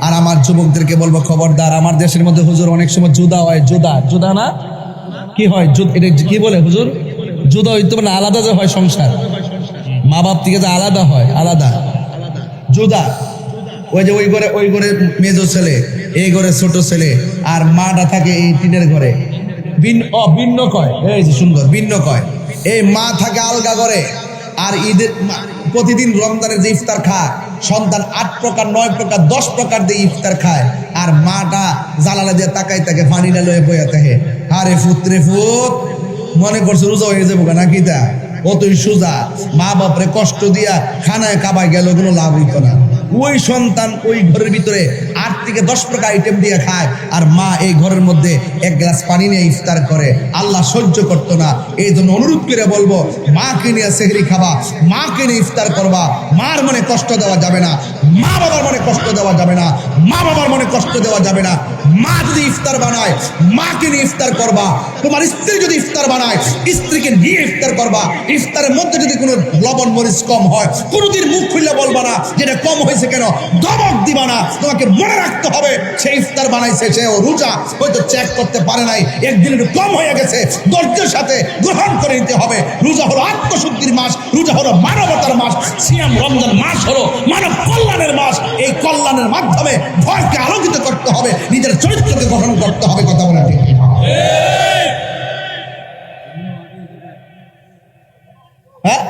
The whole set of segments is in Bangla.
আর আমার যুবকদেরকে বলবো, খবরদার, আমার দেশের মধ্যে হুজুর অনেক সময় জুদা হয়, জুদা না কি হয়, এটা কি বলে হুজুর, জুদা হইতে পারে, আলাদা যে হয় সংসার, মা বাপ থেকে যে আলাদা হয়, আলাদা জুদা। ওই যে ওই ঘরে মেজো ছেলে, এই ঘরে ছোট ছেলে, আর মাটা থাকে এই টিনের ঘরে, ভিন্ন কয়, এই যে সুন্দর ভিন্ন কয়। এই মা থাকে আলগা করে, আর ঈদের প্রতিদিন রমজানের যে ইফতার খায় সন্তান 8 প্রকার 9 প্রকার 10 প্রকার দিয়ে ইফতার খায়, আর মাটা জালালা দিয়ে তাকাই তাকে পানি না লয়ে বইয়া থাকে। আরে ফুতরে ফুত, মনে করছে রোজা হয়ে যাবো নাকি? তা অতই সোজা। মা বাপরে কষ্ট দিয়া খানায় কাবায় গেল, কোনো লাভ হইতো না। ওই সন্তান ওই ঘরের ভিতরে 8 থেকে 10 প্রকার আইটেম দিয়ে খায়, আর মা এই ঘরের মধ্যে 1 গ্লাস পানি নিয়ে ইফতার করে। আল্লাহ সহ্য করতো না। এই জন্য অনুরোধ করে বলবো, মাকে নিয়ে সেহরি খাবা, মাকে নিয়ে ইফতার করবা। মার মনে কষ্ট দেওয়া যাবে না, মা বাবার মনে কষ্ট দেওয়া যাবে না, মা বাবার মনে কষ্ট দেওয়া যাবে না। মা যদি ইফতার বানায়, মাকে নিয়ে ইফতার করবা। তোমার স্ত্রী যদি ইফতার বানায়, স্ত্রীকে নিয়ে ইফতার করবা। ইফতারের মধ্যে যদি কোনো লবণ মরিচ কম হয়, কোনোদিন মুখ খুললে বলবা না যেটা কম হয়েছে কেন, ধমক দিবা না। তোমাকে মনে রাখতে হবে, সে ইফতার বানাইছে, সে রোজা হয়তো চেক করতে পারে নাই, একদিন একটু কম হয়ে গেছে, ধৈর্যের সাথে গ্রহণ করে নিতে হবে। রোজা হলো আত্মশুদ্ধির মাস, রোজা হলো মানবতার মাস, সিয়াম রমজান মাস হলো মানব কল্যাণের মাস। এই কল্যাণের মাধ্যমে ভয়কে আলোকিত করতে হবে, নিজের চরিত্রকে গঠন করতে হবে। কথা বলা ঠিক? হ্যাঁ,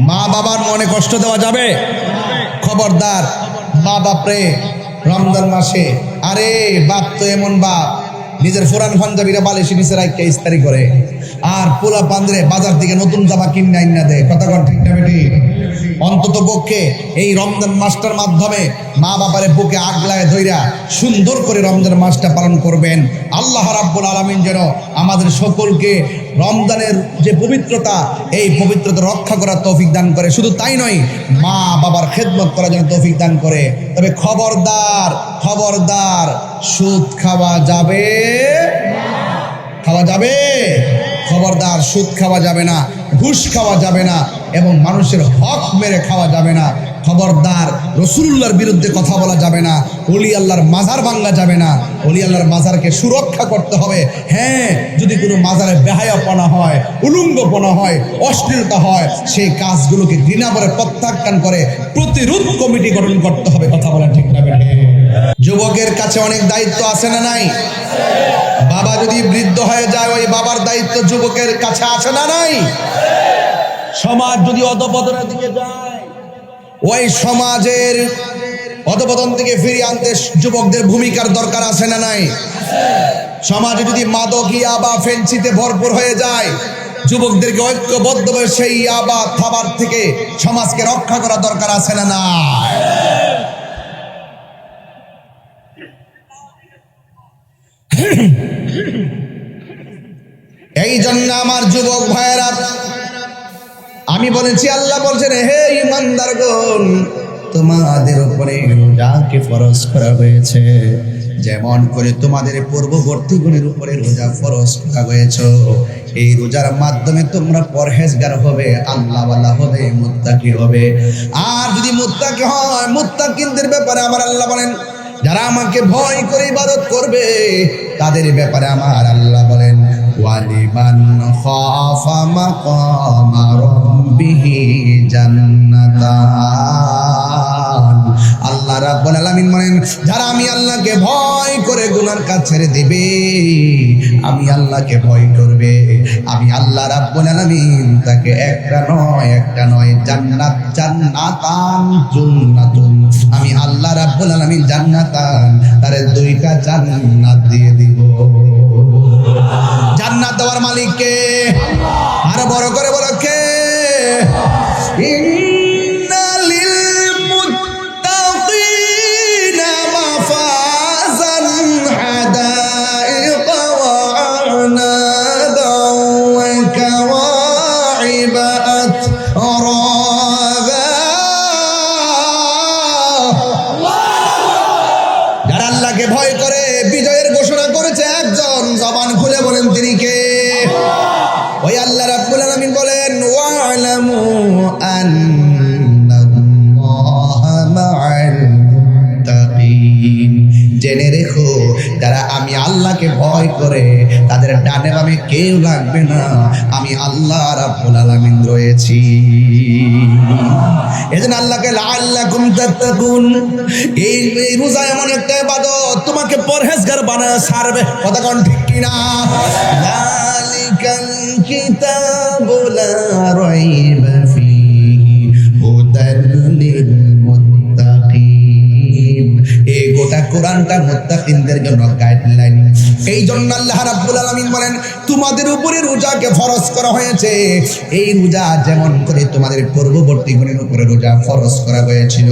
মা বাবার মনে কষ্ট দেওয়া যাবে? খবরদার। মা বাপরে রমজান মাসে, আরে বাপ তো এমন বাপ, নিজের ফোরান পাঞ্জাবিরা বালিশে নিচে রাখতে ইস্তারি করে, আর পোলা পান্দ্রে বাজার থেকে নতুন জামা কিনে আইনা দেয়। কথা কন ঠিক না বেটি? অন্তত পক্ষে এই রমজান মাসটার মাধ্যমে মা বাবারে বুকে আগলায় ধইরা সুন্দর করে রমজান মাসটা পালন করবেন। আল্লাহ রাব্বুল আলামিন যেন আমাদের সকলকে রমজানের যে পবিত্রতা, এই পবিত্রতা রক্ষা করার তৌফিক দান করে। শুধু তাই নয়, মা বাবার খেদমত করার জন্য তৌফিক দান করে। তবে খবরদার, খবরদার, সুদ খাওয়া যাবে? খাওয়া যাবে? খবরদার, সুদ খাওয়া যাবে না, ঘুষ খাওয়া যাবে না, এবং মানুষের হক মেরে খাওয়া যাবে না। খবরদার, রাসূলুল্লাহর বিরুদ্ধে কথা বলা যাবে না, ওলি আল্লাহর মাজার ভাঙা যাবে না। ওলি আল্লাহর মাজারকে সুরক্ষা করতে হবে। হ্যাঁ, যদি কোনো মাজারে বেহায়াপনা হয়, উলঙ্গপনা হয়, অশ্লীলতা হয়, সেই কাজগুলোকে ঘৃণা করে প্রত্যাখ্যান করে প্রতিরোধ কমিটি গঠন করতে হবে। কথা বলা ঠিক না বেঠিক? যুবকের কাছে অনেক দায়িত্ব আছে না নাই? বাবা যদি বৃদ্ধ হয়ে যায়, ওই বাবার দায়িত্ব যুবকের কাছে আছে না নাই? সমাজ যদি অধপতনের দিকে যায়, ওই সমাজের অধপতন থেকে ফিরিয়ে আনতে যুবকদের ভূমিকার দরকার আছে না নাই? সমাজে যদি মাদক, ইয়াবা, ফেন্সিতে ভরপুর হয়ে যায়, যুবকদেরকে ঐক্যবদ্ধভাবে সেই ইয়াবা খাবার থেকে সমাজকে রক্ষা করা দরকার আছে না নাই? এই জন্য আমার যুবক ভাইয়েরা, আমি বলেছি, আল্লাহ বলছেন, হে ঈমানদারগণ, তোমাদের উপরে রোজাকে ফরজ করা হয়েছে, যেমন করে তোমাদের পূর্ববর্তীগণের উপরে রোজা ফরজ করা হয়েছে। এই রোজার মাধ্যমে তোমরা পরহেজগার হবে, আল্লাহওয়ালা হবে, মুত্তাকি হবে। আর যদি মুত্তাকি হয়, মুত্তাকিনদের ব্যাপারে আমার আল্লাহ বলেন, যারা আমাকে ভয় করে ইবাদত করবে, তাদের ব্যাপারে আমার আল্লাহ বলেন, ওয়ালিমান খাফা মাকামা রাব্বিহি জান্নাতান। আল্লাহ রাব্বুল আলামিন বলেন, যারা আমি আল্লাহকে ভয় করে গুনার কাজ ছেড়ে দেবে, আমি আল্লাহকে ভয় করবে, আমি আল্লাহ রাব্বুল আলামিন তাকে একটা নয় জান্নাত, জান্নাতান, জান্নাতুন, আমি আল্লাহ রাব্বুল আলামিন জান্নাতান, তারে 2টা জান্নাত দিয়ে দিব। জান্নাত দেওয়ার মালিক কে? আরো বড় করে বলো কে? ইন্নালিল মুত্তাকিনা মাফাজান হাদাইকা ওয়া আনাদা ওয়া কাওয়াইবা আতরাবা। যারা আল্লাহকে ভয় করে বিজয়ের ঘোষণা করেছে একজন, জবান খুলে বলেন তিনি কে? ওই আল্লাহ রাব্বুল আলামিন বলেন, ওয়া'লামু আন্নাল্লাহা মা'আল মুত্তাকিন। দিন। জেনে রেখো যারা আমি আল্লাহকে ভয় করে তাদের ডানে বামে কেউ লাগবে না, আমি আল্লাহ রাব্বুল আলামিন রয়েছি। এজন্য আল্লাহকে লাআল্লাকুম তাত্তাকুন, এই রোজা এমন একটা ইবাদত তোমাকে পরহেজগার বানায় ছাড়বে। কথা কোন ঠিক কিনা? যালিকাল কিতাবু লা রাইবা ফীহি হুদাল লিল মুত্তাকিন। এই গোটা কোরআনটা মুত্তাকিনদের জন্য গাইডলাইন। এই জন্য আল্লাহ রাব্বুল আলামিন বলেন তোমাদের উপরে রোজাকে ফরজ করা হয়েছে। এই রোজা যেমন করে তোমাদের পূর্ববর্তী গণের উপরে রোজা ফরজ করা হয়েছিল,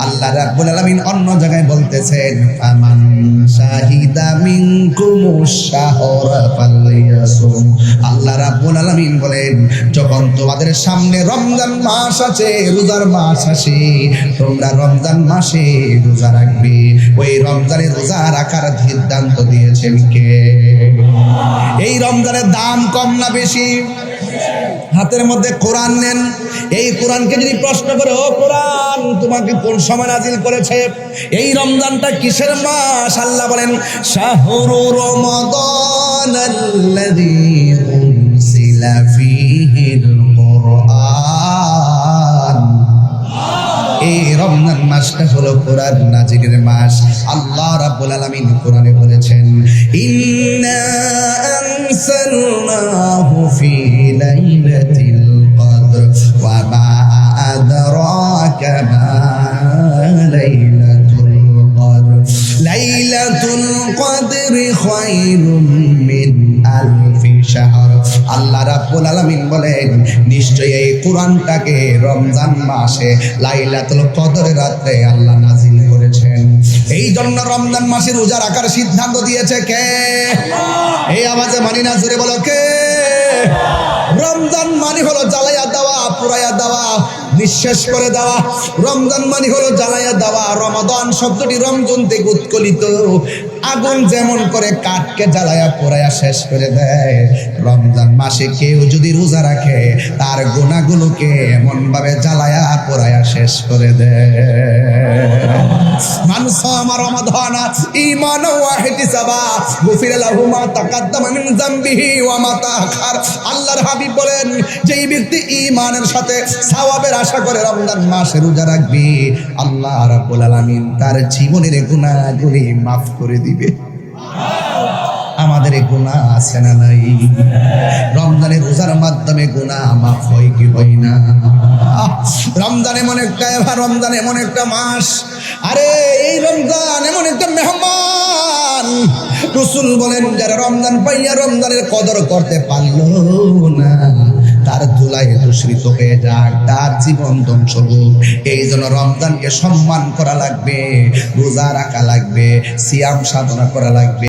আল্লাহ রাব্বুল আলামিন অন্য জায়গায় বলতেছেন ফামান শাহিদা মিনকুমুশ শাহরা ফালইয়াসুম। আল্লাহ রাব্বুল আলামিন বলেন যখন তোমাদের সামনে রমজান মাস আছে, রোজার মাস আসে, তোমরা রমজান মাসে রোজা রাখবে। ওই রমজানে রোজা রাখার সিদ্ধান্ত দিয়েছেন কে? এই রমজানের দাম কম না বেশি? হাতের মধ্যে কোরআন নেন, এই কোরআনকে যদি প্রশ্ন করে ও কোরআন তোমাকে কোন সময় নাজিল করেছে, এই রমজানটা কিসের মাস? আল্লাহ বলেন শাহরু রমাদানাল্লাযী উনজিলা ফীহিল কুরআন। এই রমজান মাসটা হলো কোরআন নাজিলের মাস। আল্লাহ রাব্বুল আলামিন কোরআনে বলেছেন ইন্না আনসালনাহু ফি লাইলাতিল কদর ওয়া মা আদরাকা মা লাইলাতুল কদর লাইলাতুল কদরি খায়রুম মিন আলফি শাহর। আল্লাহ রাব্বুল আলামিন বলেন নিশ্চয়ই এই কোরআনটাকে রমজান মাসে লাইলাতুল কদরের রাতে আল্লাহ নাজিল করেছেন। এই জন্য রমজান মাসে রোজা রাখার সিদ্ধান্ত দিয়েছে কে? এই আওয়াজে মানি না, জোরে বলো কে? রমজান মানে হলো জ্বালাইয়া দেওয়া, পুরাইয়া দেওয়া, নিঃশেষ করে দেওয়া। রমজান মানে হলো জ্বালাইয়া দেওয়া। রমাদান শব্দটি রমজান থেকে উৎকলিত। আগুন যেমন করে কাঠকে জ্বালাইয়া পোড়াইয়া শেষ করে দেয়, রমজান মাসে কেউ যদি রোজা রাখে তার গুনাহগুলোকে এমন ভাবে জ্বালাইয়া পোড়াইয়া শেষ করে দেয়। মান সামা রমাদান ঈমানান ওয়া ইহতিসাবা গুফিরা লাহু মা তাকাদ্দামা মিন যামবিহি ওয়া মা তাআখার। আল্লাহর হাবিব বলেন যেই ব্যক্তি ঈমানের সাথে সওয়াবের আশা করে রমজান মাসে রোজা রাখবে, আল্লাহ রাব্বুল আলামিন তার জীবনের গুনাহগুলি মাফ করে দিবে। আমাদের গুনাহ আছে না নাই? রমজানে রোজার মাধ্যমে গুনাহ মাফ হয় কি হয় না? রমজান এমন একটা মাস, আরে এই রমজান এমন একটা মেহমান। রাসূল বলেন যারা রমজান পাইয়া রমজানের কদর করতে পারলো না, তার ধুলায় দূষিত হয়ে যাক, তার জীবন ধ্বংস হোক। এই জন্য রমজানকে সম্মান করা লাগবে, রোজা রাখা লাগবে, সিয়াম সাধনা করা লাগবে।